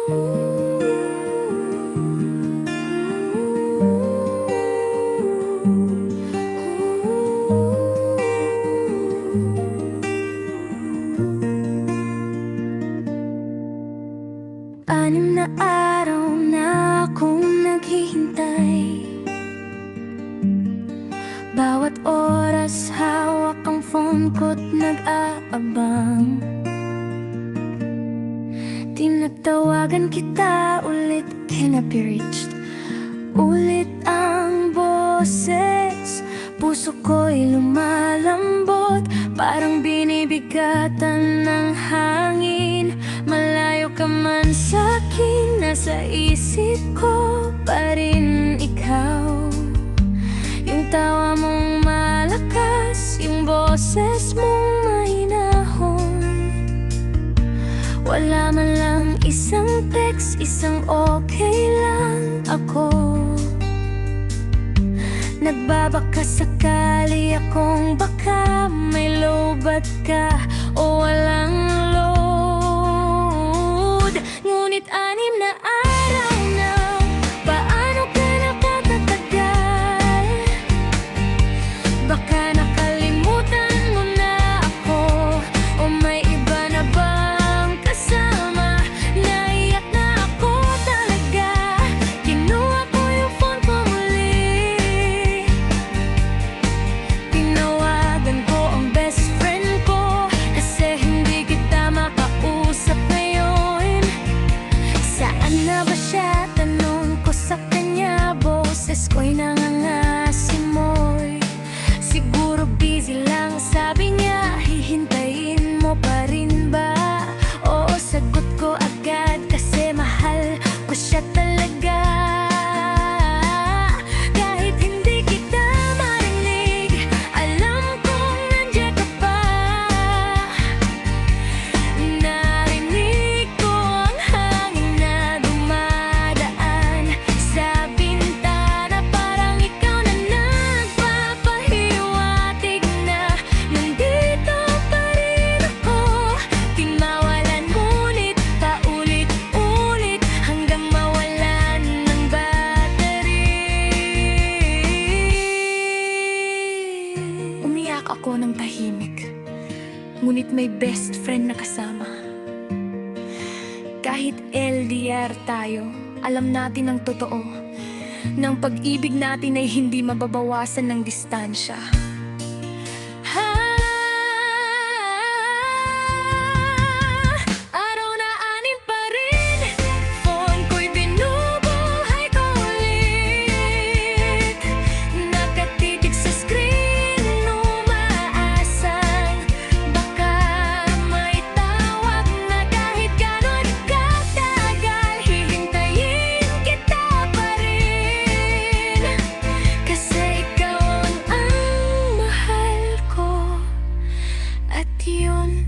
Anim na araw na akong naghihintay. Bawat oras hawak ang phone ko't nag-aabang. Tinatawagan kita ulit, cannot be reached. Ulit ang boses, puso ko'y lumalambot, parang binibigatan ng hangin. Malayo ka man sa'kin, nasa isip ko pa rin ikaw. Yung tawa mong malakas, yung boses mong mahinahon. Wala man lang isang text, isang okay lang ako. Nagbabaka sakali akong baka may lobat ka o walang load. Ngunit anim na araw na, paano ka nakakatagal? Baka nakalimutan mo na ako, o may iba na bang kasama? Naiyak na ako talaga, kinuha ko yung phone ko muli. Tinawagan ko ang best friend ko, kasi hindi kita makausap ngayon. Saan na ba siya? Tanong ko sa kanya, boses ko'y nangangasimoy. Siguro busy lang, sabi niya, hihintayin mo pa rin ba? Oo, sagot ko agad, kasi mahal ko siya talaga. Kahit hindi kita marinig, alam kong nandiyan ka pa. Narinig ko ang hangin na dumadaan sa bintana, parang ikaw na nagpapahiwatig na nandito pa rin ako. Timawalan ngunit paulit-ulit hanggang mawalan ng battery. Umiyak ako ng tahimik, ngunit may best friend na kasama. Kahit LDR tayo, alam natin ang totoo, ng pag-ibig natin ay hindi mababawasan ng distansya. Araw na anim pa rin, phone ko'y binubuhay ko ulit. Nakatitig sa screen, umaasang baka may tawag na. Kahit gano'n katagal, hihintayin kita pa rin, kasi ikaw ang mahal ko, at yun